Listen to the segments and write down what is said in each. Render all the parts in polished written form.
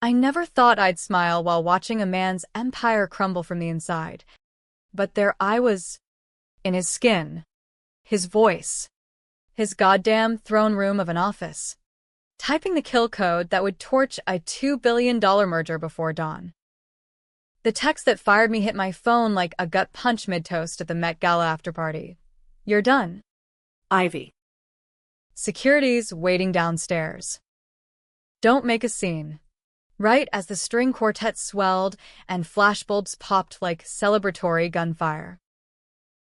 I never thought I'd smile while watching a man's empire crumble from the inside. But there I was, in his skin, his voice, his goddamn throne room of an office, typing the kill code that would torch a $2 billion merger before dawn. The text that fired me hit my phone like a gut punch mid-toast at the Met Gala afterparty. You're done. Ivy. Security's waiting downstairs. Don't make a scene. Right as the string quartet swelled and flashbulbs popped like celebratory gunfire.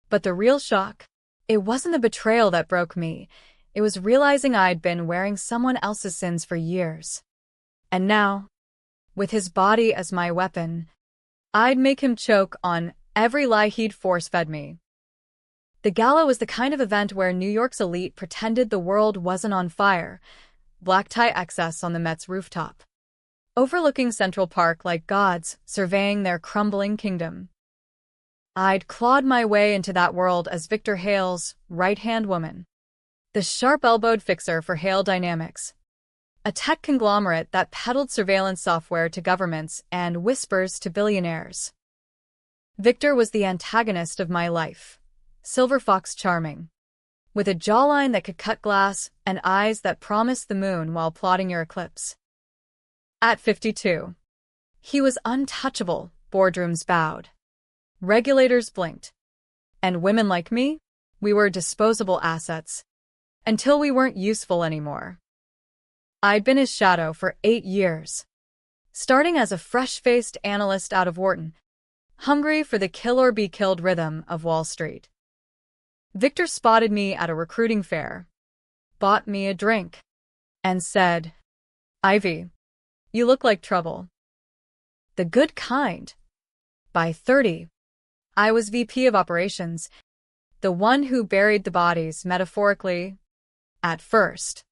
But the real shock? It wasn't the betrayal that broke me. It was realizing I'd been wearing someone else's sins for years. And now, with his body as my weapon, I'd make him choke on every lie he'd force-fed me. The gala was the kind of event where New York's elite pretended the world wasn't on fire. Black tie excess on the Met's rooftop, overlooking Central Park like gods surveying their crumbling kingdom. I'd clawed my way into that world as Victor Hale's right-hand woman, the sharp-elbowed fixer for Hale Dynamics, a tech conglomerate that peddled surveillance software to governments and whispers to billionaires. Victor was the antagonist of my life, silver fox charming, with a jawline that could cut glass and eyes that promised the moon while plotting your eclipse. At 52, he was untouchable. Boardrooms bowed. Regulators blinked. And women like me, we were disposable assets, until we weren't useful anymore. I'd been his shadow for 8 years, starting as a fresh-faced analyst out of Wharton, hungry for the kill-or-be-killed rhythm of Wall Street. Victor spotted me at a recruiting fair, bought me a drink, and said, "Ivy, you look like trouble." The good kind. By 30, I was VP of Operations, the one who buried the bodies, metaphorically, at first.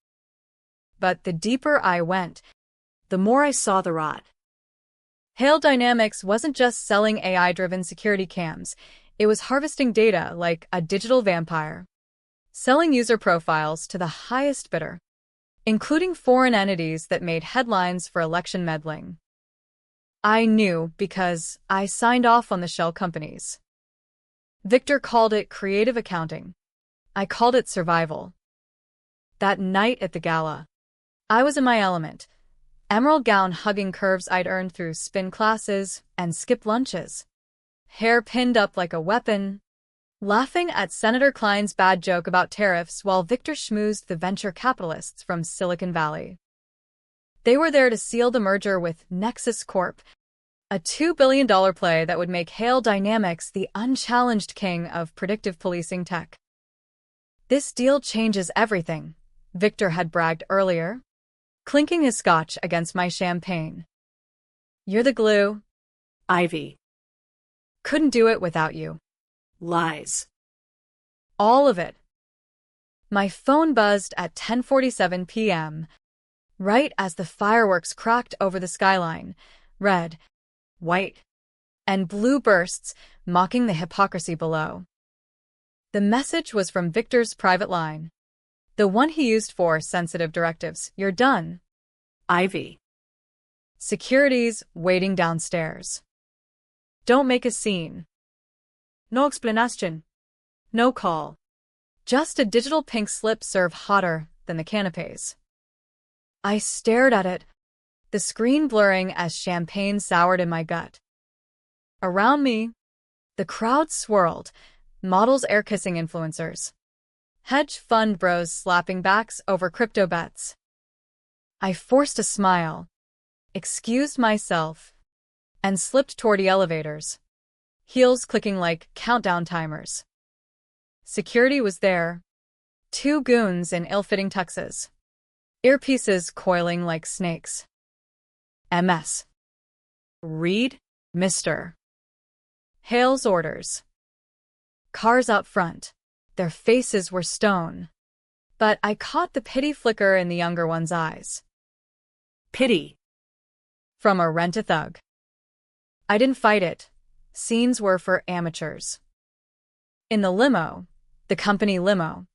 But the deeper I went, the more I saw the rot. Hale Dynamics wasn't just selling AI-driven security cams, it was harvesting data like a digital vampire, selling user profiles to the highest bidder, including foreign entities that made headlines for election meddling. I knew because I signed off on the shell companies. Victor called it creative accounting. I called it survival. That night at the gala, I was in my element, emerald gown hugging curves I'd earned through spin classes and skip lunches, hair pinned up like a weapon, laughing at Senator Klein's bad joke about tariffs while Victor schmoozed the venture capitalists from Silicon Valley. They were there to seal the merger with Nexus Corp, a $2 billion play that would make Hale Dynamics the unchallenged king of predictive policing tech. "This deal changes everything," Victor had bragged earlier, clinking his scotch against my champagne. "You're the glue." Ivy. "Couldn't do it without you." Lies. All of it. My phone buzzed at 10:47 p.m., right as the fireworks cracked over the skyline, red, white, and blue bursts mocking the hypocrisy below. The message was from Victor's private line, the one he used for sensitive directives. "You're done." Ivy. Security's waiting downstairs. Don't make a scene. No explanation. No call. Just a digital pink slip served hotter than the canapes. I stared at it, the screen blurring as champagne soured in my gut. Around me, the crowd swirled, models air-kissing influencers, hedge fund bros slapping backs over crypto bets. I forced a smile, excused myself, and slipped toward the elevators, heels clicking like countdown timers. Security was there, 2 goons in ill-fitting tuxes, earpieces coiling like snakes. MS. Read, Mr. Hale's orders. Cars out front. Their faces were stone. But I caught the pity flicker in the younger one's eyes. Pity. From a rent-a-thug. I didn't fight it. Scenes were for amateurs. In the limo, the company limo,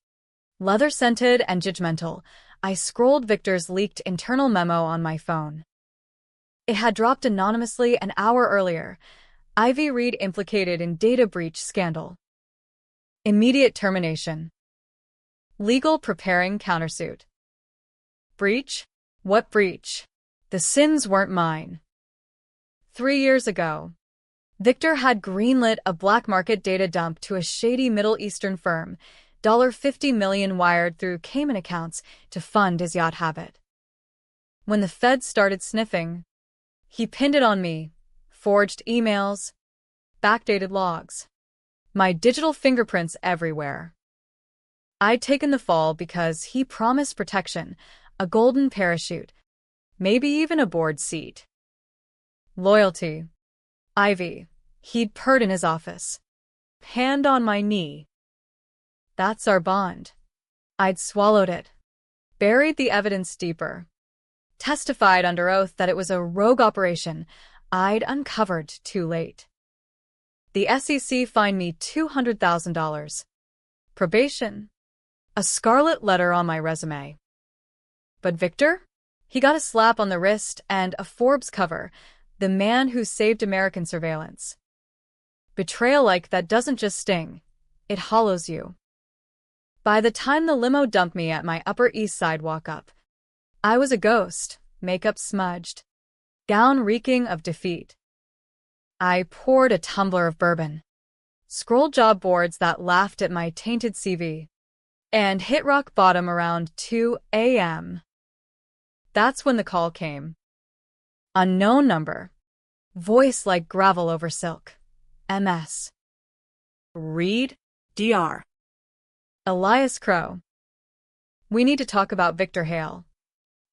leather-scented and judgmental, I scrolled Victor's leaked internal memo on my phone. It had dropped anonymously an hour earlier. Ivy Reed implicated in data breach scandal. Immediate termination. Legal preparing countersuit. Breach? What breach? The sins weren't mine. 3 years ago, Victor had greenlit a black market data dump to a shady Middle Eastern firm, $50 million wired through Cayman accounts to fund his yacht habit. When the feds started sniffing, he pinned it on me, forged emails, backdated logs, my digital fingerprints everywhere. I'd taken the fall because he promised protection, a golden parachute, maybe even a board seat. Loyalty. Ivy. He'd purred in his office. Hand on my knee. That's our bond. I'd swallowed it. Buried the evidence deeper. Testified under oath that it was a rogue operation I'd uncovered too late. The SEC fined me $200,000. Probation. A scarlet letter on my resume. But Victor? He got a slap on the wrist and a Forbes cover, the man who saved American surveillance. Betrayal like that doesn't just sting, it hollows you. By the time the limo dumped me at my Upper East Side walk-up, I was a ghost, makeup smudged, gown reeking of defeat. I poured a tumbler of bourbon, scrolled job boards that laughed at my tainted CV, and hit rock bottom around 2 a.m. That's when the call came. Unknown number. Voice like gravel over silk. MS. Reed, Dr. Elias Crow. We need to talk about Victor Hale.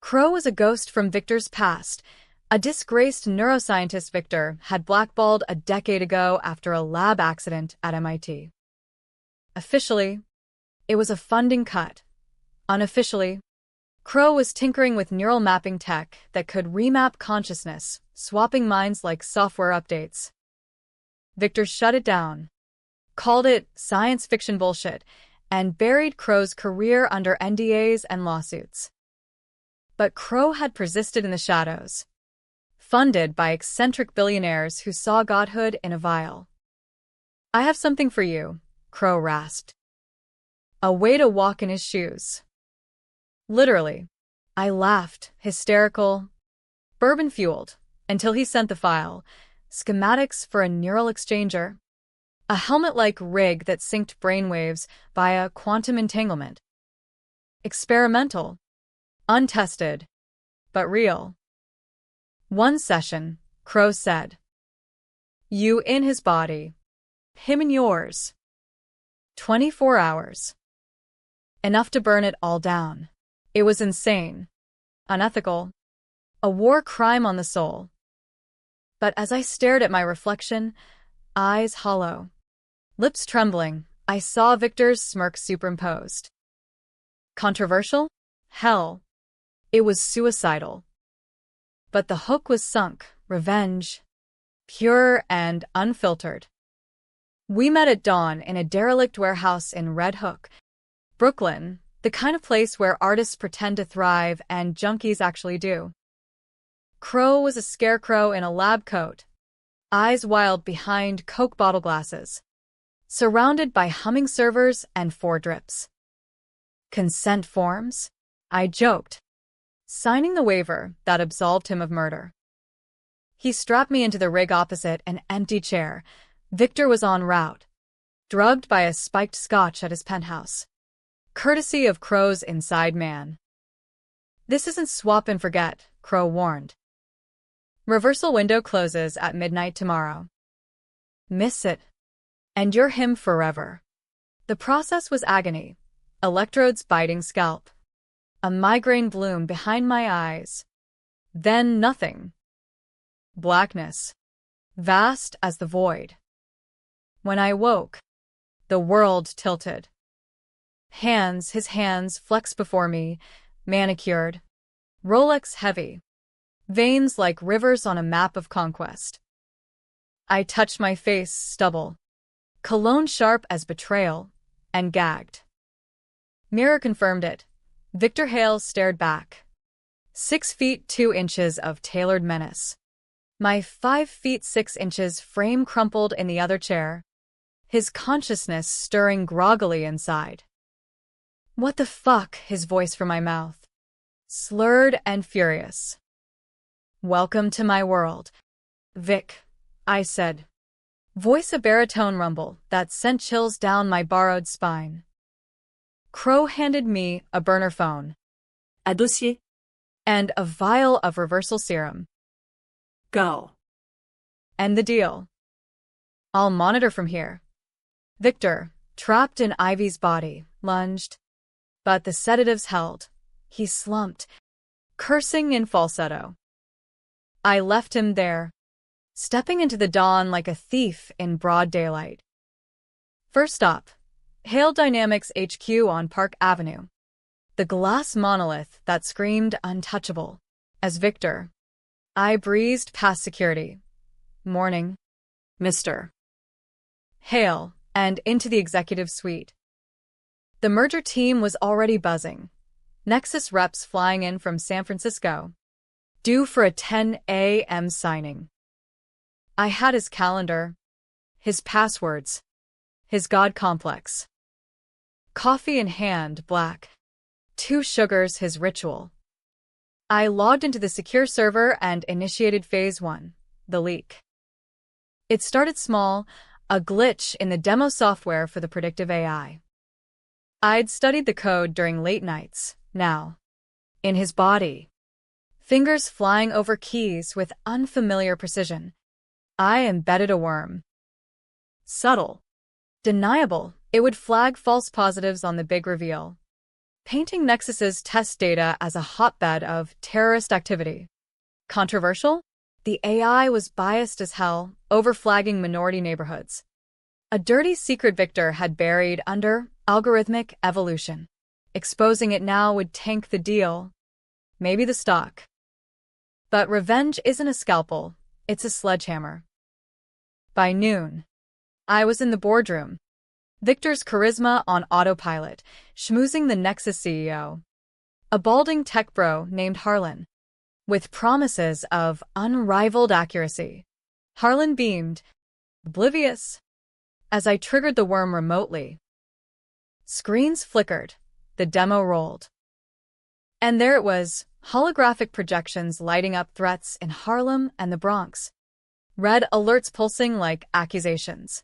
Crow was a ghost from Victor's past. A disgraced neuroscientist Victor had blackballed a decade ago after a lab accident at MIT. Officially, it was a funding cut. Unofficially, Crow was tinkering with neural mapping tech that could remap consciousness, swapping minds like software updates. Victor shut it down, called it science fiction bullshit, and buried Crow's career under NDAs and lawsuits. But Crow had persisted in the shadows, funded by eccentric billionaires who saw godhood in a vial. I have something for you, Crow rasped. A way to walk in his shoes. Literally. I laughed, hysterical, bourbon-fueled, until he sent the file, schematics for a neural exchanger, a helmet-like rig that synced brainwaves via quantum entanglement. Experimental, untested, but real. One session, Crow said. You in his body, him in yours. 24 hours. Enough to burn it all down. It was insane, unethical, a war crime on the soul. But as I stared at my reflection, eyes hollow, lips trembling, I saw Victor's smirk superimposed. Controversial? Hell. It was suicidal. But the hook was sunk, revenge, pure and unfiltered. We met at dawn in a derelict warehouse in Red Hook, Brooklyn, the kind of place where artists pretend to thrive and junkies actually do. Crow was a scarecrow in a lab coat, eyes wild behind Coke bottle glasses, surrounded by humming servers and 4 drips. Consent forms? I joked, signing the waiver that absolved him of murder. He strapped me into the rig opposite an empty chair. Victor was en route, drugged by a spiked scotch at his penthouse. Courtesy of Crow's inside man. This isn't swap and forget, Crow warned. Reversal window closes at midnight tomorrow. Miss it, and you're him forever. The process was agony. Electrodes biting scalp. A migraine bloom behind my eyes. Then nothing. Blackness. Vast as the void. When I woke, the world tilted. His hands flexed before me, manicured, Rolex heavy, veins like rivers on a map of conquest. I touched my face, stubble, cologne sharp as betrayal, and gagged. Mirror confirmed it. Victor Hale stared back. 6 feet 2 inches of tailored menace. My 5 feet 6 inches frame crumpled in the other chair, his consciousness stirring groggily inside. What the fuck? His voice from my mouth, slurred and furious. Welcome to my world, Vic, I said. Voice a baritone rumble that sent chills down my borrowed spine. Crow handed me a burner phone. Un dossier. And a vial of reversal serum. Go. And the deal. I'll monitor from here. Victor, trapped in Ivy's body, lunged. But the sedatives held. He slumped, cursing in falsetto. I left him there, stepping into the dawn like a thief in broad daylight. First stop, Hale Dynamics HQ on Park Avenue. The glass monolith that screamed untouchable. As Victor, I breezed past security. Morning, Mr. Hale, and into the executive suite. The merger team was already buzzing. Nexus reps flying in from San Francisco, due for a 10 a.m. signing. I had his calendar, his passwords, his god complex. Coffee in hand, black. 2 sugars, his ritual. I logged into the secure server and initiated Phase 1, the leak. It started small, a glitch in the demo software for the predictive AI. I'd studied the code during late nights, now. In his body. Fingers flying over keys with unfamiliar precision. I embedded a worm. Subtle. Deniable, it would flag false positives on the big reveal, painting Nexus's test data as a hotbed of terrorist activity. Controversial? The AI was biased as hell, overflagging minority neighborhoods. A dirty secret Victor had buried under algorithmic evolution. Exposing it now would tank the deal. Maybe the stock. But revenge isn't a scalpel, it's a sledgehammer. By noon, I was in the boardroom. Victor's charisma on autopilot, schmoozing the Nexus CEO. A balding tech bro named Harlan. With promises of unrivaled accuracy. Harlan beamed, oblivious, as I triggered the worm remotely. Screens flickered, the demo rolled. And there it was, holographic projections lighting up threats in Harlem and the Bronx. Red alerts pulsing like accusations.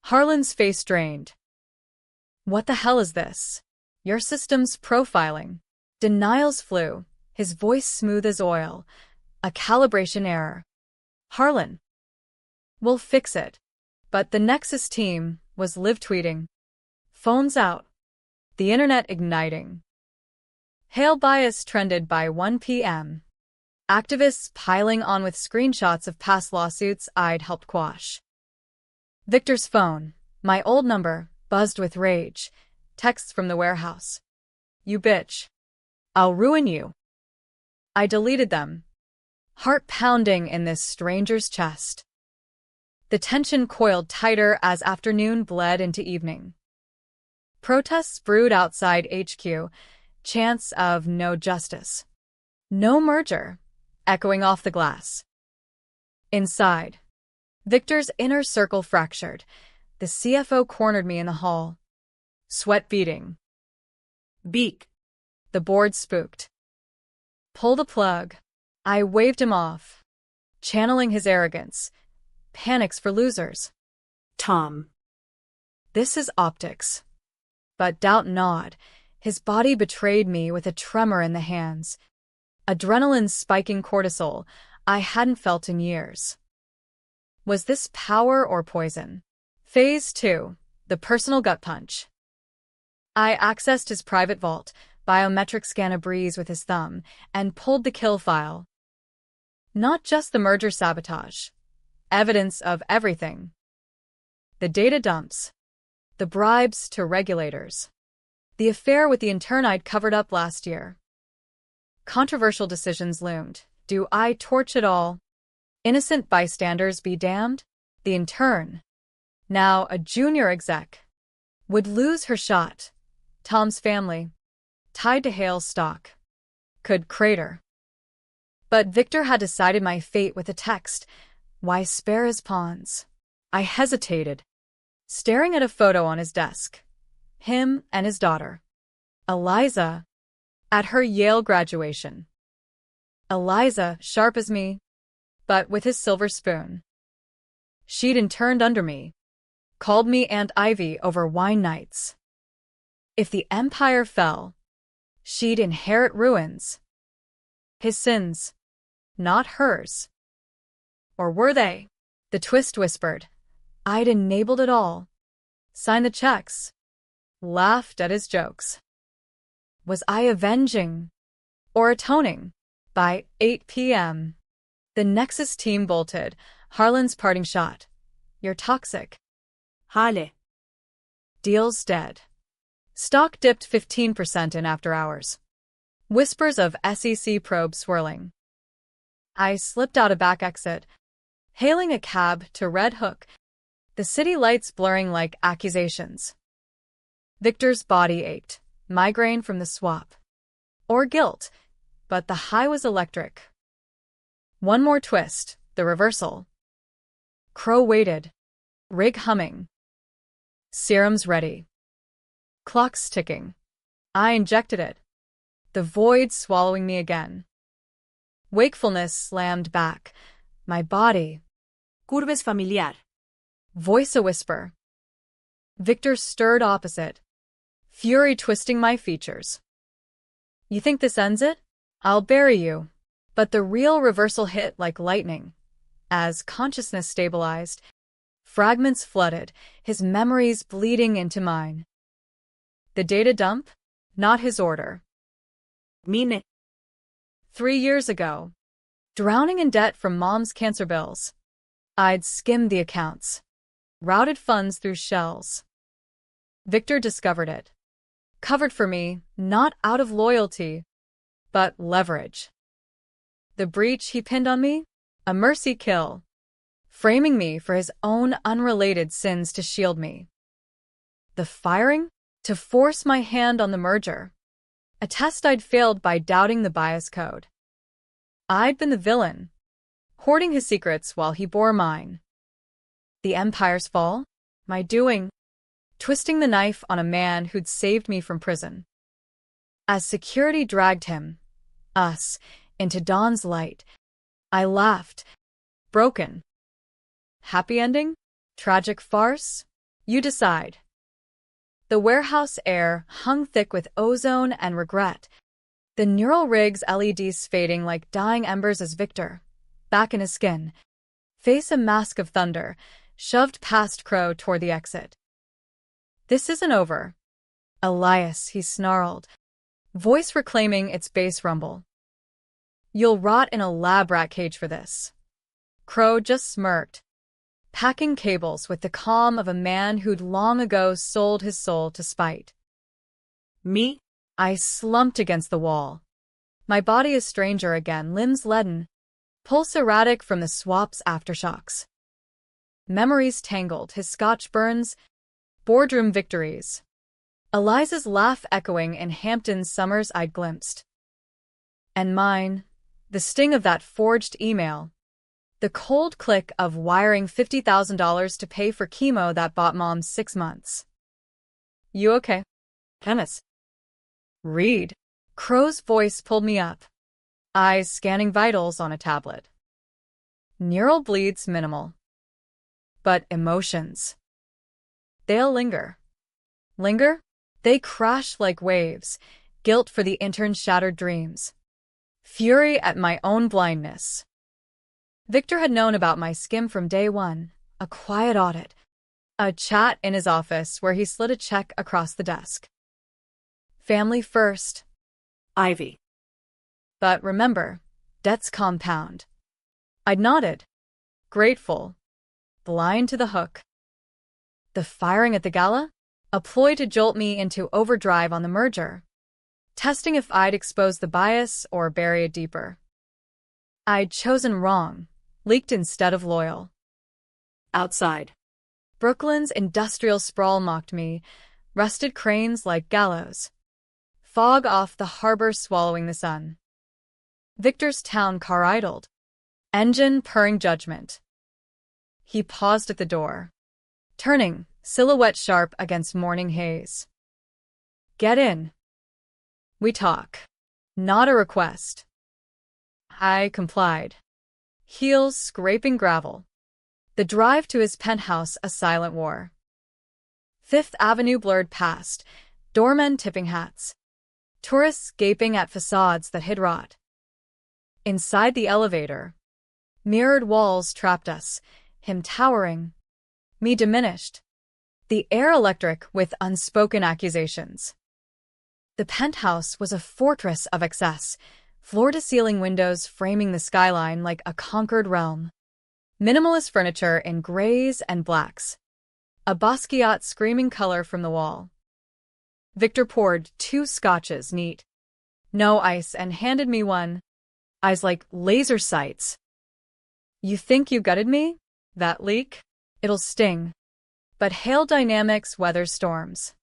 Harlan's face drained. What the hell is this? Your system's profiling. Denials flew, his voice smooth as oil. A calibration error. Harlan. We'll fix it. But the Nexus team was live tweeting. Phones out. The internet igniting. Hale bias trended by 1 p.m. Activists piling on with screenshots of past lawsuits I'd helped quash. Victor's phone, my old number, buzzed with rage. Texts from the warehouse. You bitch. I'll ruin you. I deleted them. Heart pounding in this stranger's chest. The tension coiled tighter as afternoon bled into evening. Protests brewed outside HQ, chants of no justice. No merger, echoing off the glass. Inside, Victor's inner circle fractured. The CFO cornered me in the hall. Sweat beading. Beak. The board spooked. Pull the plug. I waved him off, channeling his arrogance. Panics for losers. Tom. This is optics. But doubt not, his body betrayed me with a tremor in the hands. Adrenaline spiking cortisol I hadn't felt in years. Was this power or poison? Phase 2, the personal gut punch. I accessed his private vault, biometric scan a breeze with his thumb, and pulled the kill file. Not just the merger sabotage. Evidence of everything. The data dumps. The bribes to regulators. The affair with the intern I'd covered up last year. Controversial decisions loomed. Do I torch it all? Innocent bystanders be damned? The intern, now a junior exec, would lose her shot. Tom's family, tied to Hale's stock, could crater. But Victor had decided my fate with a text. Why spare his pawns? I hesitated, staring at a photo on his desk. Him and his daughter, Eliza, at her Yale graduation. Eliza, sharp as me, but with his silver spoon. She'd interned under me, called me Aunt Ivy over wine nights. If the empire fell, she'd inherit ruins. His sins, not hers. Or were they? The twist whispered. I'd enabled it all. Signed the checks. Laughed at his jokes. Was I avenging? Or atoning? By 8 p.m., the Nexus team bolted. Harlan's parting shot. You're toxic. Hale. Deal's dead. Stock dipped 15% in after hours. Whispers of SEC probe swirling. I slipped out a back exit, hailing a cab to Red Hook, the city lights blurring like accusations. Victor's body ached, migraine from the swap. Or guilt, but the high was electric. One more twist, the reversal. Crow waited, rig humming. Serums ready. Clock's ticking. I injected it. The void swallowing me again. Wakefulness slammed back. My body. Curves familiar. Voice a whisper. Victor stirred opposite. Fury twisting my features. You think this ends it? I'll bury you. But the real reversal hit like lightning. As consciousness stabilized, fragments flooded, his memories bleeding into mine. The data dump? Not his order. Mine. 3 years ago. Drowning in debt from mom's cancer bills. I'd skimmed the accounts. Routed funds through shells. Victor discovered it. Covered for me, not out of loyalty, but leverage. The breach he pinned on me? A mercy kill. Framing me for his own unrelated sins to shield me. The firing? To force my hand on the merger. A test I'd failed by doubting the bias code. I'd been the villain, hoarding his secrets while he bore mine. The empire's fall? My doing. Twisting the knife on a man who'd saved me from prison. As security dragged him, us, into dawn's light, I laughed. Broken. Happy ending? Tragic farce? You decide. The warehouse air hung thick with ozone and regret. The neural rig's LEDs fading like dying embers as Victor, back in his skin, face a mask of thunder, shoved past Crow toward the exit. This isn't over. Elias, he snarled, voice reclaiming its bass rumble. You'll rot in a lab rat cage for this. Crow just smirked, packing cables with the calm of a man who'd long ago sold his soul to spite. Me? I slumped against the wall. My body a stranger again, limbs leaden, pulse erratic from the swap's aftershocks. Memories tangled, his scotch burns, boardroom victories. Eliza's laugh echoing in Hampton's summers I'd glimpsed. And mine, the sting of that forged email. The cold click of wiring $50,000 to pay for chemo that bought Mom 6 months. You okay? Tennis. Read. Crow's voice pulled me up. Eyes scanning vitals on a tablet. Neural bleeds minimal. But emotions. They'll linger. Linger? They crash like waves. Guilt for the intern's shattered dreams. Fury at my own blindness. Victor had known about my skim from day one, a quiet audit, a chat in his office where he slid a check across the desk. Family first. Ivy. But remember, debts compound. I'd nodded, grateful, blind to the hook. The firing at the Gala? A ploy to jolt me into overdrive on the merger, testing if I'd expose the bias or bury it deeper. I'd chosen wrong. Leaked instead of loyal. Outside. Brooklyn's industrial sprawl mocked me, rusted cranes like gallows. Fog off the harbor swallowing the sun. Victor's town car idled, engine purring judgment. He paused at the door, turning, silhouette sharp against morning haze. Get in. We talk. Not a request. I complied, heels scraping gravel. The drive to his penthouse a silent war. Fifth Avenue blurred past, doormen tipping hats. Tourists gaping at facades that hid rot. Inside the elevator, mirrored walls trapped us, him towering, me diminished. The air electric with unspoken accusations. The penthouse was a fortress of excess, floor-to-ceiling windows framing the skyline like a conquered realm. Minimalist furniture in grays and blacks. A Basquiat screaming color from the wall. Victor poured 2 scotches neat. No ice and handed me one. Eyes like laser sights. You think you gutted me? That leak? It'll sting. But hail dynamics weathers storms.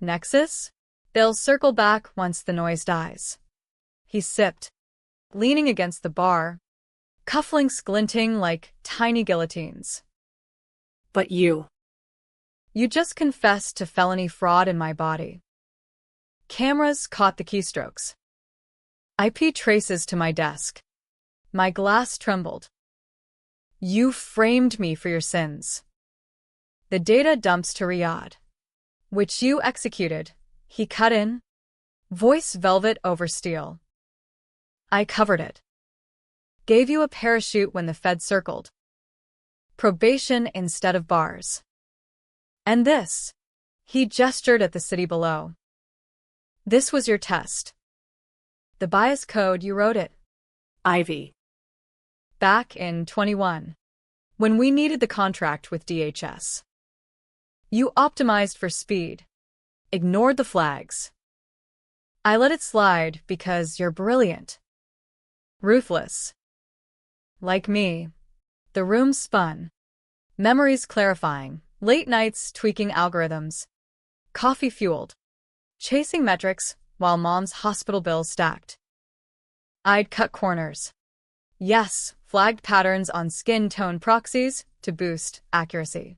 Nexus? They'll circle back once the noise dies. He sipped, leaning against the bar, cufflinks glinting like tiny guillotines. But you. You just confessed to felony fraud in my body. Cameras caught the keystrokes. IP traces to my desk. My glass trembled. You framed me for your sins. The data dumps to Riyadh, which you executed. He cut in, voice velvet over steel. I covered it. Gave you a parachute when the Fed circled. Probation instead of bars. And this, he gestured at the city below. This was your test. The bias code, you wrote it. Ivy. Back in 21, when we needed the contract with DHS. You optimized for speed, ignored the flags. I let it slide because you're brilliant. Ruthless. Like me, the room spun. Memories clarifying, late nights tweaking algorithms. Coffee fueled. Chasing metrics while mom's hospital bills stacked. I'd cut corners. Yes, flagged patterns on skin tone proxies to boost accuracy.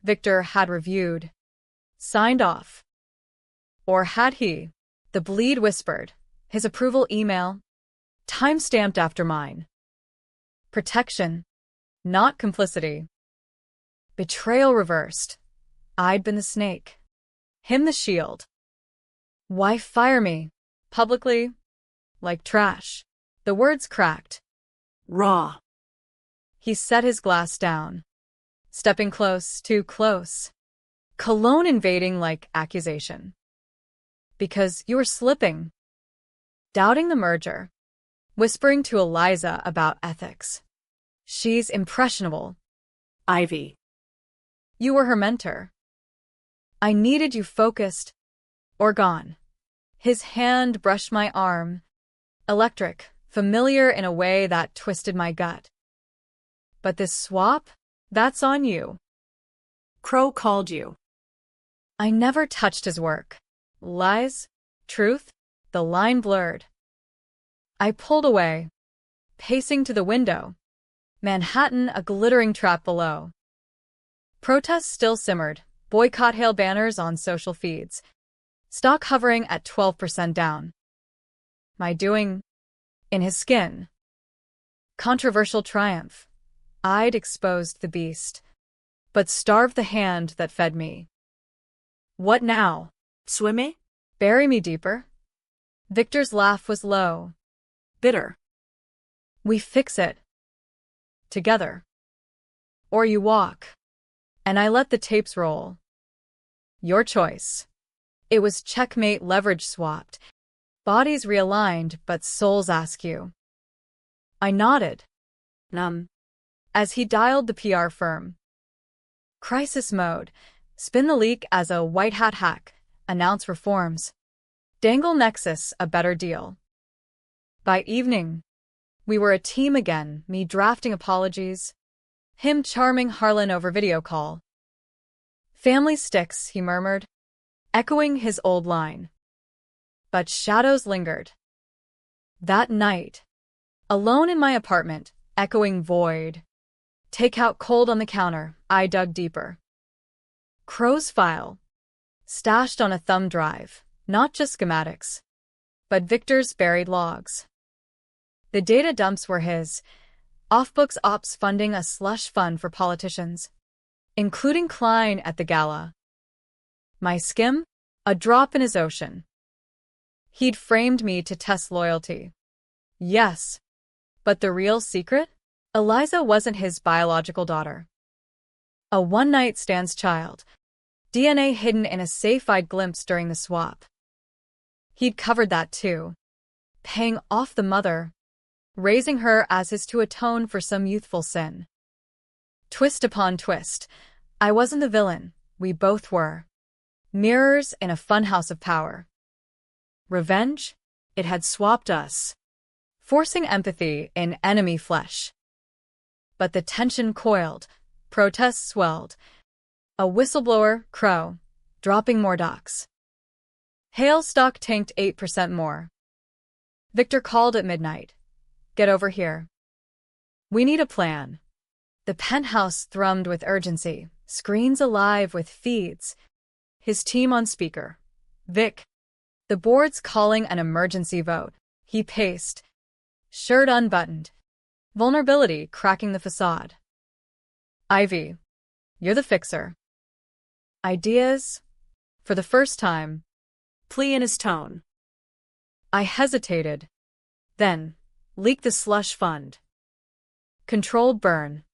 Victor had reviewed. Signed off. Or had he? The bleed whispered. His approval email. Time-stamped after mine. Protection. Not complicity. Betrayal reversed. I'd been the snake. Him the shield. Why fire me? Publicly? Like trash. The words cracked. Raw. He set his glass down. Stepping close, too close. Cologne invading like accusation. Because you were slipping. Doubting the merger. Whispering to Eliza about ethics. She's impressionable. Ivy. You were her mentor. I needed you focused. Or gone. His hand brushed my arm. Electric, familiar in a way that twisted my gut. But this swap? That's on you. Crow called you. I never touched his work. Lies? Truth? The line blurred. I pulled away, pacing to the window. Manhattan a glittering trap below. Protests still simmered, boycott hail banners on social feeds. Stock hovering at 12% down. My doing? In his skin. Controversial triumph. I'd exposed the beast, but starved the hand that fed me. What now? Swimming? Bury me deeper? Victor's laugh was low. Bitter. We fix it. Together. Or you walk. And I let the tapes roll. Your choice. It was checkmate, leverage swapped. Bodies realigned, but souls ask you. I nodded. Numb. As he dialed the PR firm. Crisis mode. Spin the leak as a white hat hack. Announce reforms. Dangle Nexus a better deal. By evening, we were a team again, me drafting apologies. Him charming Harlan over video call. Family sticks, he murmured, echoing his old line. But shadows lingered. That night, alone in my apartment, echoing void. Takeout cold on the counter, I dug deeper. Crow's file. Stashed on a thumb drive, not just schematics, but Victor's buried logs. The data dumps were his, off-books ops funding a slush fund for politicians, including Klein at the Gala. My skim? A drop in his ocean. He'd framed me to test loyalty. Yes, but the real secret? Eliza wasn't his biological daughter. A one-night stand's child. DNA hidden in a safe I'd glimpsed during the swap. He'd covered that too, paying off the mother, raising her as his to atone for some youthful sin. Twist upon twist. I wasn't the villain, we both were. Mirrors in a funhouse of power. Revenge? It had swapped us, forcing empathy in enemy flesh. But the tension coiled, protests swelled. A whistleblower, Crow, dropping more docs. Hale stock tanked 8% more. Victor called at midnight. Get over here. We need a plan. The penthouse thrummed with urgency, screens alive with feeds. His team on speaker. Vic. The board's calling an emergency vote. He paced. Shirt unbuttoned. Vulnerability cracking the facade. Ivy. You're the fixer. Ideas? For the first time. Plea in his tone. I hesitated. Then, leak the slush fund. Controlled burn.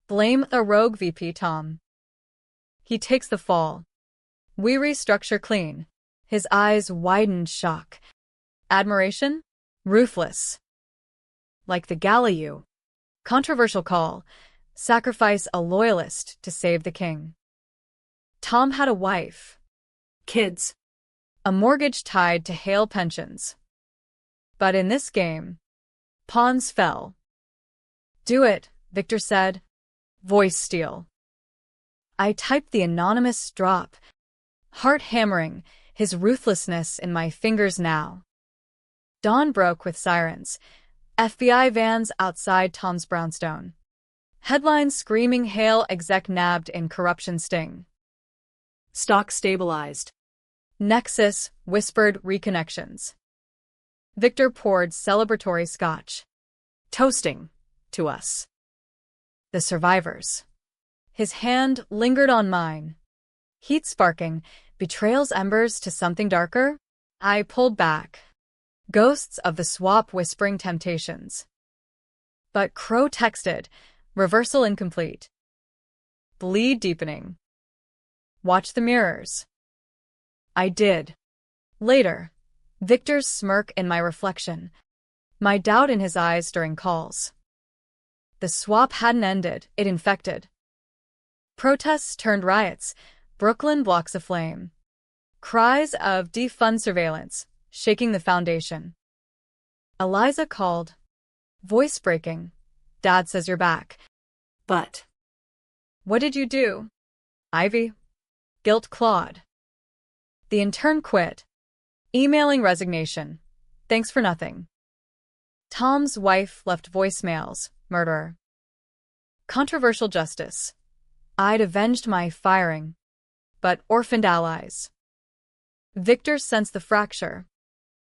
Blame a rogue VP Tom. He takes the fall. We restructure clean. His eyes widened shock. Admiration? Ruthless. Like the Gala you. Controversial call. Sacrifice a loyalist to save the king. Tom had a wife. Kids. A mortgage tied to Hale pensions. But in this game, pawns fell. Do it, Victor said. Voice steel. I typed the anonymous drop. Heart hammering, his ruthlessness in my fingers now. Dawn broke with sirens. FBI vans outside Tom's brownstone. Headlines screaming Hale exec nabbed in corruption sting. Stock stabilized. Nexus whispered reconnections. Victor poured celebratory scotch. Toasting to us. The survivors. His hand lingered on mine. Heat sparking, betrayals embers to something darker? I pulled back. Ghosts of the swap whispering temptations. But Crow texted, reversal incomplete. Bleed deepening. Watch the mirrors. I did. Later, Victor's smirk in my reflection. My doubt in his eyes during calls. The swap hadn't ended, it infected. Protests turned riots, Brooklyn blocks aflame. Cries of defund surveillance, shaking the foundation. Eliza called. Voice breaking. Dad says you're back. But. What did you do? Ivy. Guilt clawed. The intern quit. Emailing resignation. Thanks for nothing. Tom's wife left voicemails. Murderer. Controversial justice. I'd avenged my firing, but orphaned allies. Victor sensed the fracture,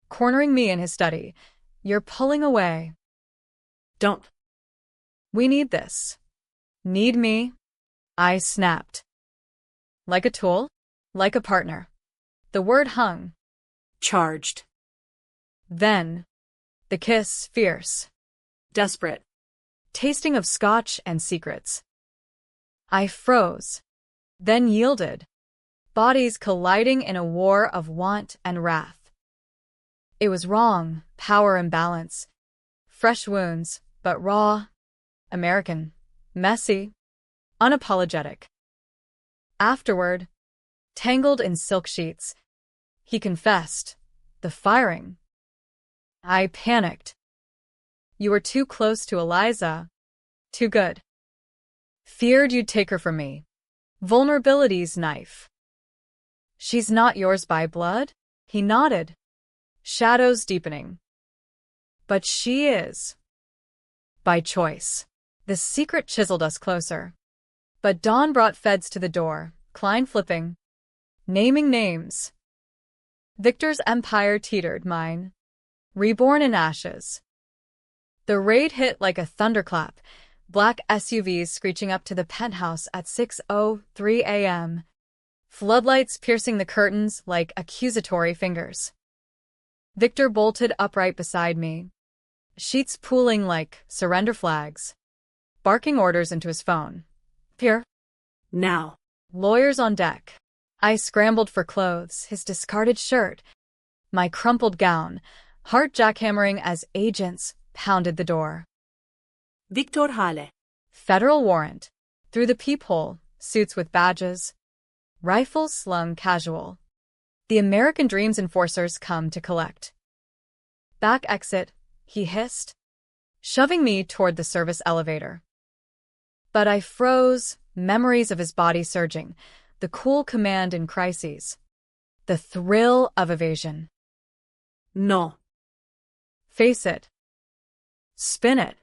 cornering me in his study. You're pulling away. Don't. We need this. Need me? I snapped. Like a tool? Like a partner. The word hung. Charged. Then, the kiss, fierce. Desperate. Tasting of scotch and secrets. I froze, then yielded, bodies colliding in a war of want and wrath. It was wrong, power imbalance, fresh wounds, but raw, American, messy, unapologetic. Afterward, tangled in silk sheets, he confessed, the firing. I panicked. You were too close to Eliza, too good. Feared you'd take her from me. Vulnerability's knife. She's not yours by blood? He nodded. Shadows deepening. But she is. By choice. The secret chiseled us closer. But dawn brought feds to the door, Klein flipping. Naming names. Victor's empire teetered, mine. Reborn in ashes. The raid hit like a thunderclap, black SUVs screeching up to the penthouse at 6:03 a.m., floodlights piercing the curtains like accusatory fingers. Victor bolted upright beside me, sheets pooling like surrender flags, barking orders into his phone. Here. Now. Lawyers on deck. I scrambled for clothes, his discarded shirt, my crumpled gown, heart jackhammering as agents pounded the door. Victor Hale. Federal warrant. Through the peephole, suits with badges. Rifles slung casual. The American Dream's enforcers come to collect. Back exit, he hissed, shoving me toward the service elevator. But I froze, memories of his body surging, the cool command in crises. The thrill of evasion. No. Face it. Spin it.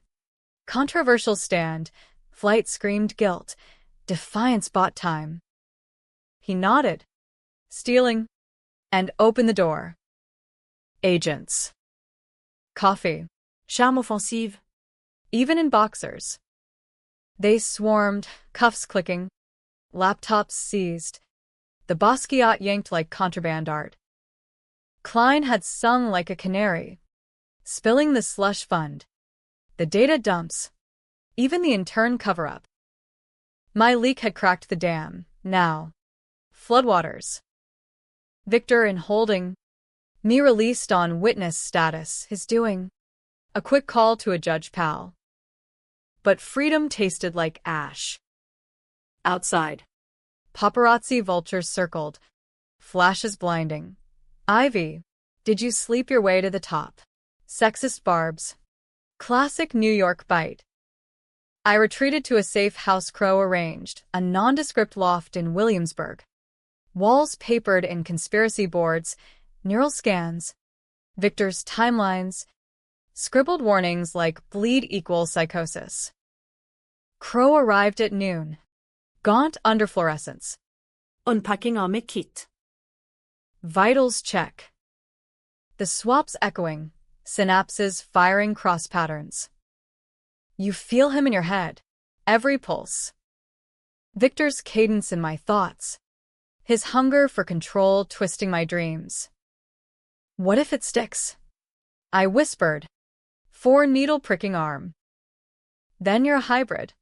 Controversial stand, flight screamed guilt, defiance bought time. He nodded, stealing, and opened the door. Agents. Coffee. Charme offensive. Even in boxers. They swarmed, cuffs clicking, laptops seized, the Basquiat yanked like contraband art. Klein had sung like a canary, spilling the slush fund, the data dumps, even the intern cover-up. My leak had cracked the dam, now. Floodwaters. Victor in holding, me released on witness status, his doing. A quick call to a judge pal. But freedom tasted like ash. Outside. Paparazzi vultures circled, flashes blinding. Ivy, did you sleep your way to the top? Sexist barbs. Classic New York bite. I retreated to a safe house Crow arranged, a nondescript loft in Williamsburg. Walls papered in conspiracy boards, neural scans, Victor's timelines, scribbled warnings like bleed equals psychosis. Crow arrived at noon. Gaunt under fluorescence. Unpacking army kit. Vitals check. The swaps echoing, synapses firing cross patterns. You feel him in your head, every pulse. Victor's cadence in my thoughts, his hunger for control twisting my dreams. What if it sticks? I whispered, 4 needle pricking arm. Then you're a hybrid.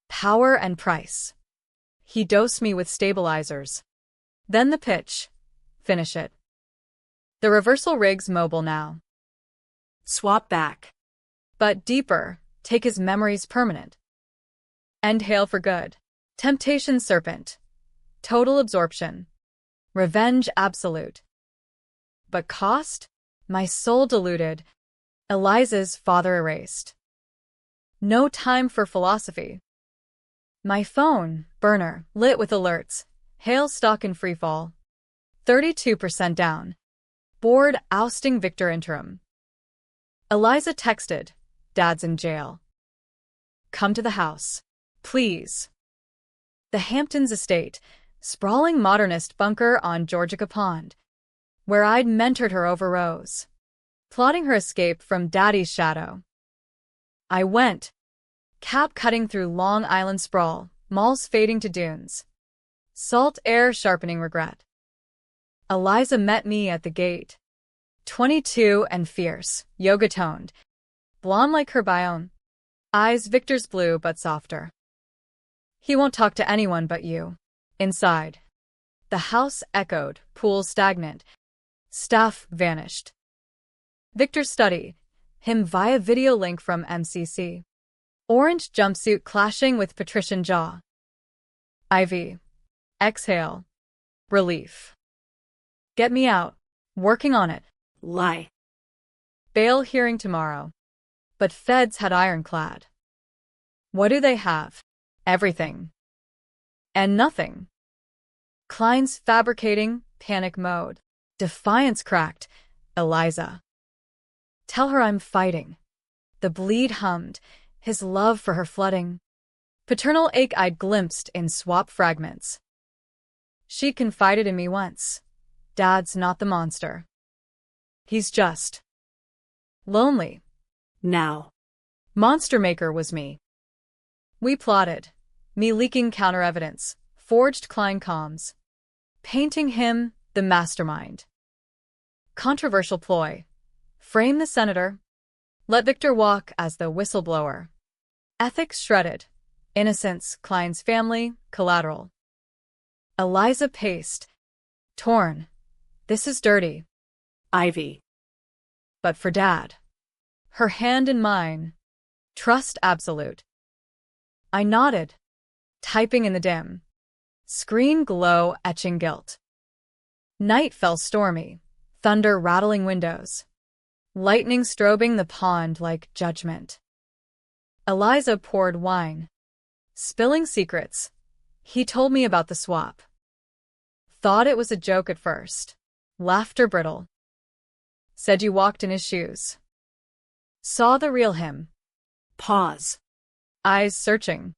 Power and price. He dosed me with stabilizers. Then the pitch. Finish it. The reversal rig's mobile now. Swap back. But deeper, take his memories permanent. End hail for good. Temptation serpent. Total absorption. Revenge absolute. But cost? My soul diluted. Eliza's father erased. No time for philosophy. My phone, burner, lit with alerts. Hail stock in freefall. 32% down. Board ousting Victor interim. Eliza texted, Dad's in jail. Come to the house. Please. The Hamptons estate, sprawling modernist bunker on Georgica Pond, where I'd mentored her over Rose, plotting her escape from Daddy's shadow. I went, cab cutting through Long Island sprawl, malls fading to dunes. Salt air sharpening regret. Eliza met me at the gate. 22 and fierce, yoga-toned. Blonde like her biome. Eyes Victor's blue but softer. He won't talk to anyone but you. Inside. The house echoed, pool stagnant. Staff vanished. Victor's study. Him via video link from MCC. Orange jumpsuit clashing with patrician jaw. Ivy. Exhale. Relief. Get me out. Working on it. Lie. Bail hearing tomorrow. But feds had ironclad. What do they have? Everything. And nothing. Klein's fabricating, panic mode. Defiance cracked. Eliza. Tell her I'm fighting. The bleed hummed, his love for her flooding. Paternal ache I'd glimpsed in swap fragments. She confided in me once. Dad's not the monster. He's just lonely. Now. Monster Maker was me. We plotted, me leaking counter-evidence, forged Klein comms, painting him the mastermind. Controversial ploy. Frame the senator. Let Victor walk as the whistleblower. Ethics shredded. Innocence, Klein's family, collateral. Eliza paced. Torn. This is dirty. Ivy. But for Dad. Her hand in mine. Trust absolute. I nodded. Typing in the dim. Screen glow etching guilt. Night fell stormy. Thunder rattling windows. Lightning strobing the pond like judgment. Eliza poured wine. Spilling secrets. He told me about the swap. Thought it was a joke at first. Laughter brittle. Said you walked in his shoes. Saw the real him. Pause. Eyes searching.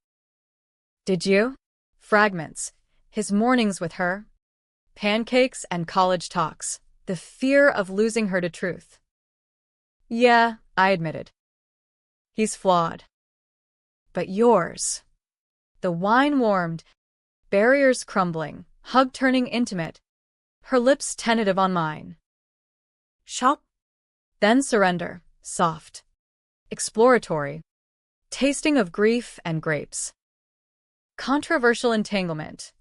Did you? Fragments. His mornings with her. Pancakes and college talks. The fear of losing her to truth. Yeah, I admitted. He's flawed. But yours. The wine warmed. Barriers crumbling. Hug turning intimate. Her lips tentative on mine. Shop. Then surrender. Soft. Exploratory. Tasting of grief and grapes. Controversial entanglement.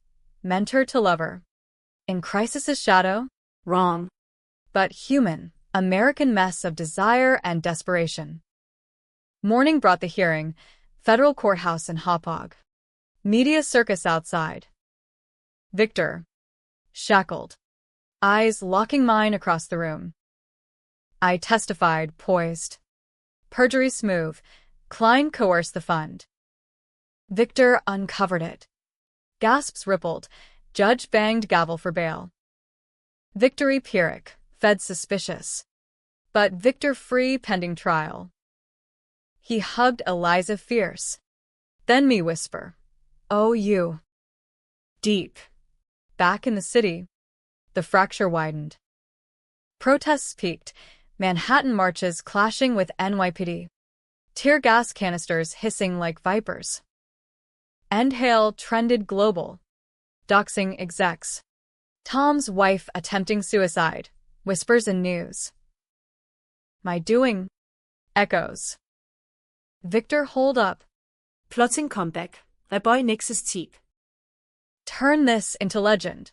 Mentor to lover. In crisis's shadow. Wrong. But human. American mess of desire and desperation. Morning brought the hearing. Federal courthouse in Hauppauge. Media circus outside. Victor. Shackled. Eyes locking mine across the room. I testified, poised. Perjury smooth. Klein coerced the fund. Victor uncovered it. Gasps rippled. Judge banged gavel for bail. Victory Pyrrhic. Fed suspicious. But Victor free pending trial. He hugged Eliza fierce. Then me whisper. Oh, you. Deep. Back in the city. The fracture widened. Protests peaked. Manhattan marches clashing with NYPD. Tear gas canisters hissing like vipers. End hail trended global. Doxing execs. Tom's wife attempting suicide. Whispers in news. My doing. Echoes. Victor hold up. Plotting comeback. Rabbi Nix's tip. Turn this into legend.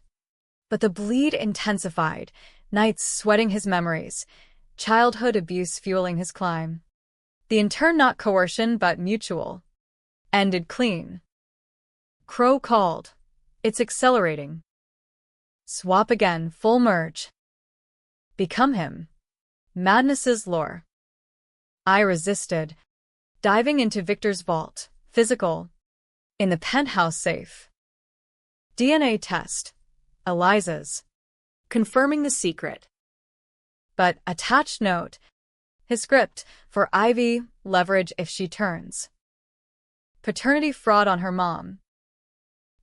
But the bleed intensified. Nights sweating his memories. Childhood abuse fueling his climb. The intern not coercion but mutual. Ended clean. Crow called. It's accelerating. Swap again, full merge. Become him. Madness's lore. I resisted. Diving into Victor's vault. Physical. In the penthouse safe. DNA test. Eliza's. Confirming the secret. But attached note. His script for Ivy, leverage if she turns. Paternity fraud on her mom.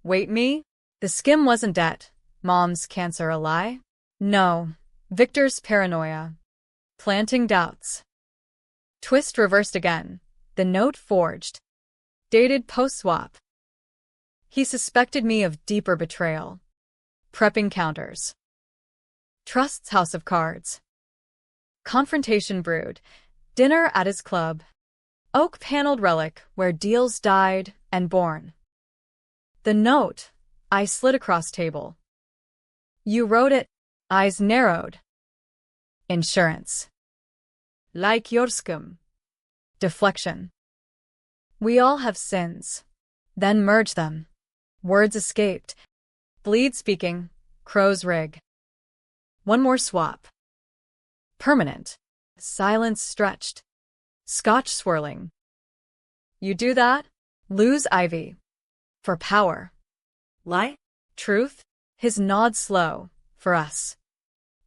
Wait me? The skim wasn't debt. Mom's cancer a lie? No. Victor's paranoia. Planting doubts. Twist reversed again. The note forged. Dated post-swap. He suspected me of deeper betrayal. Prepping counters. Trust's house of cards. Confrontation brewed. Dinner at his club. Oak-paneled relic where deals died and born. The note. I slid across table. You wrote it. Eyes narrowed. Insurance. Like your scum. Deflection. We all have sins. Then merge them. Words escaped. Bleed speaking. Crow's rig. One more swap. Permanent. Silence stretched. Scotch swirling. You do that? Lose Ivy. For power. Lie? Truth? His nod slow. For us.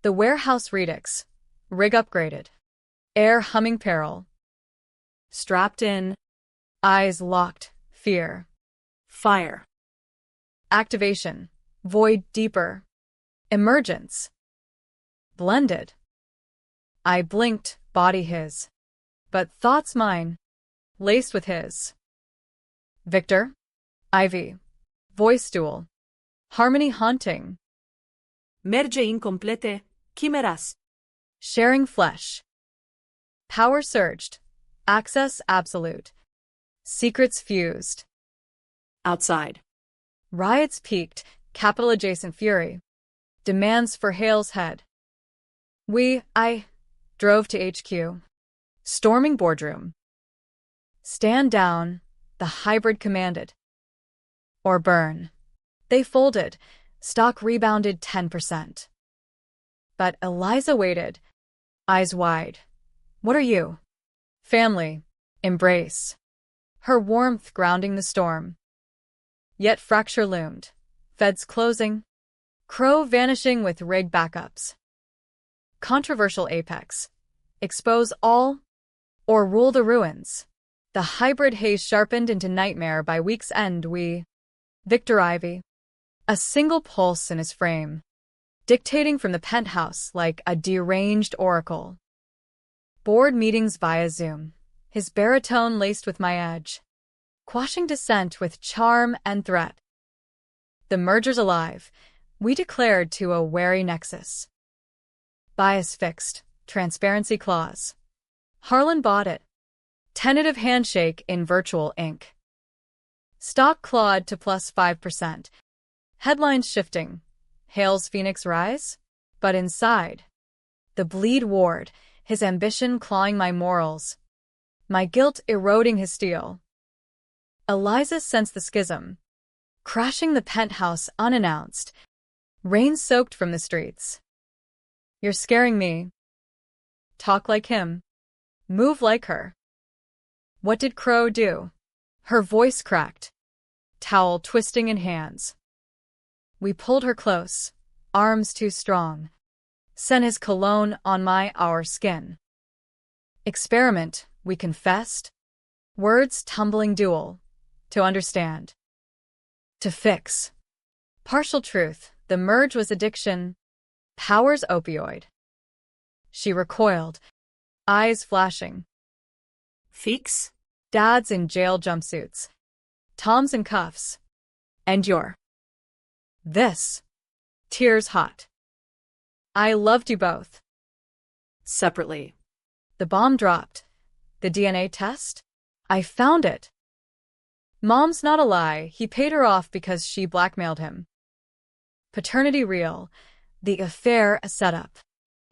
The warehouse redux. Rig upgraded. Air humming peril. Strapped in. Eyes locked, fear. Fire. Activation. Void deeper. Emergence. Blended. I blinked, body his. But thoughts mine. Laced with his. Victor. Ivy. Voice duel. Harmony haunting. Merge incomplete. Chimeras. Sharing flesh. Power surged. Access absolute. Secrets fused. Outside. Riots peaked, capital adjacent fury. Demands for Hale's head. I drove to HQ. Storming boardroom. Stand down, the hybrid commanded. Or burn. They folded. Stock rebounded 10%. But Eliza waited. Eyes wide. What are you? Family. Embrace. Her warmth grounding the storm. Yet fracture loomed. Feds closing. Crow vanishing with rig backups. Controversial apex. Expose all or rule the ruins. The hybrid haze sharpened into nightmare by week's end. Victor Ivy. A single pulse in his frame. Dictating from the penthouse like a deranged oracle. Board meetings via Zoom. His baritone laced with my edge. Quashing dissent with charm and threat. The merger's alive. We declared to a wary nexus. Bias fixed. Transparency clause. Harlan bought it. Tentative handshake in virtual ink. Stock clawed to plus 5%. Headlines shifting. Hale's Phoenix rise? But inside. The bleed ward, his ambition clawing my morals. My guilt eroding his steel. Eliza sensed the schism. Crashing the penthouse unannounced. Rain soaked from the streets. You're scaring me. Talk like him. Move like her. What did Crow do? Her voice cracked. Towel twisting in hands. We pulled her close, arms too strong. Sent his cologne on our skin. Experiment, we confessed. Words tumbling dual. To understand. To fix. Partial truth, the merge was addiction. Power's opioid. She recoiled, eyes flashing. Fix? Dads in jail jumpsuits. Toms in cuffs. And you're. This. Tears hot. I loved you both. Separately. The bomb dropped. The DNA test? I found it. Mom's not a lie. He paid her off because she blackmailed him. Paternity real. The affair a setup.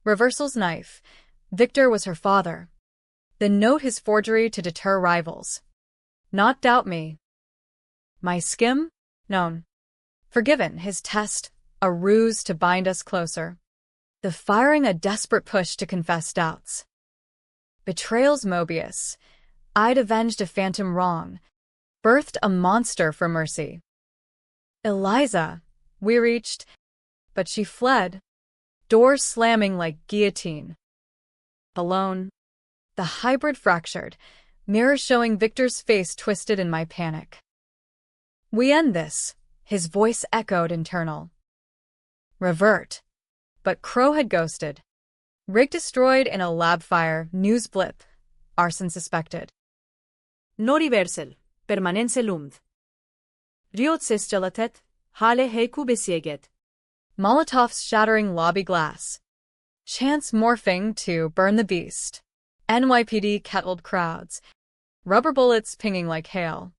Reversal's knife. Victor was her father. The note his forgery to deter rivals. Not doubt me. My skim? Known. Forgiven, his test, a ruse to bind us closer. The firing a desperate push to confess doubts. Betrayals Mobius. I'd avenged a phantom wrong. Birthed a monster for mercy. Eliza. We reached, but she fled. Doors slamming like guillotine. Alone. The hybrid fractured, mirror showing Victor's face twisted in my panic. We end this, his voice echoed internal. Revert. But Crow had ghosted. Rig destroyed in a lab fire, news blip. Arson suspected. No reversal, permanence lumd. Riot sesjalatet, hale heiku besieget. Molotovs shattering lobby glass. Chance morphing to burn the beast. NYPD kettled crowds. Rubber bullets pinging like hail.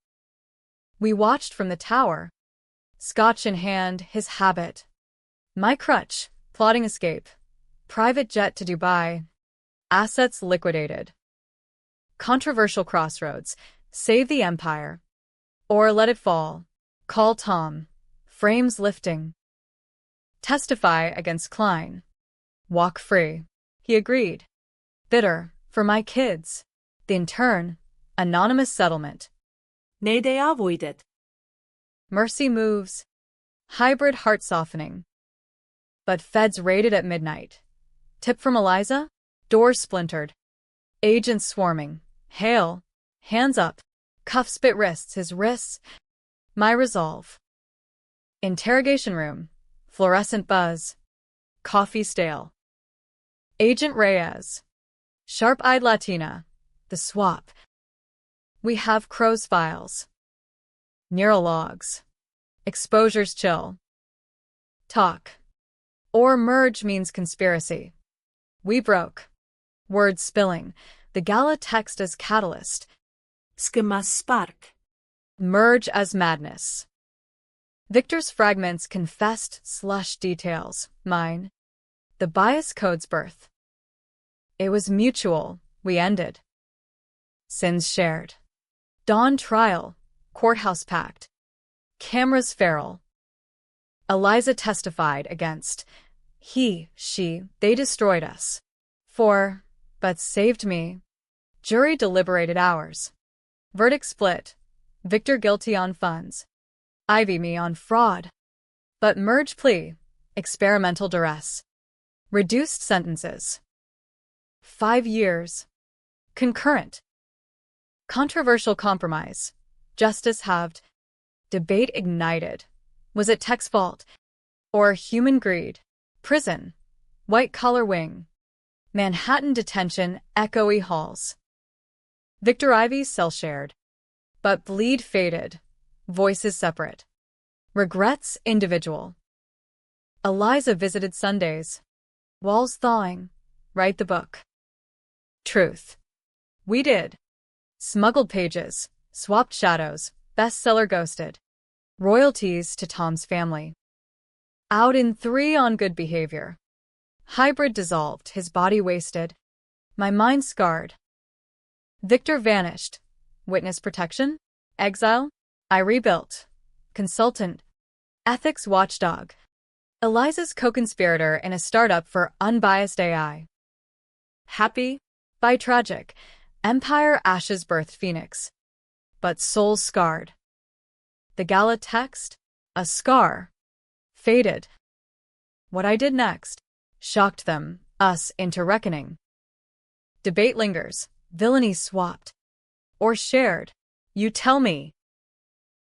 We watched from the tower. Scotch in hand, his habit. My crutch, plotting escape. Private jet to Dubai. Assets liquidated. Controversial crossroads. Save the empire. Or let it fall. Call Tom. Frames lifting. Testify against Klein. Walk free. He agreed. Bitter. For my kids. The intern. Anonymous settlement. Ne de avoided. Mercy moves. Hybrid heart softening. But feds raided at midnight. Tip from Eliza? Doors splintered. Agents swarming. Hail. Hands up. Cuffs bit wrists, his wrists. My resolve. Interrogation room. Fluorescent buzz. Coffee stale. Agent Reyes. Sharp-eyed Latina. The swap. We have Crow's files. Neurologs. Exposures chill. Talk. Or merge means conspiracy. We broke. Words spilling. The Gala text as catalyst. Schema spark. Merge as madness. Victor's fragments confessed slush details. Mine. The bias code's birth. It was mutual. We ended. Sins shared. Dawn trial. Courthouse packed. Cameras feral. Eliza testified against. He, she, they destroyed us. But saved me. Jury deliberated hours. Verdict split. Victor guilty on funds. Ivy me on fraud. But merge plea. Experimental duress. Reduced sentences. 5 years. Concurrent. Controversial compromise. Justice halved. Debate ignited. Was it tech's fault? Or human greed? Prison. White-collar wing. Manhattan detention, echoey halls. Victor Ivy's cell shared. But bleed faded. Voices separate. Regrets individual. Eliza visited Sundays. Walls thawing. Write the book. Truth. We did. Smuggled pages. Swapped shadows. Bestseller ghosted. Royalties to Tom's family. Out in 3 on good behavior. Hybrid dissolved, his body wasted. My mind scarred. Victor vanished. Witness protection? Exile? I rebuilt. Consultant. Ethics watchdog. Eliza's co-conspirator in a startup for unbiased AI. Happy? By tragic. Empire ashes birthed Phoenix. But soul scarred. The Gala text? A scar. Faded. What I did next shocked them, us, into reckoning. Debate lingers. Villainy swapped. Or shared. You tell me.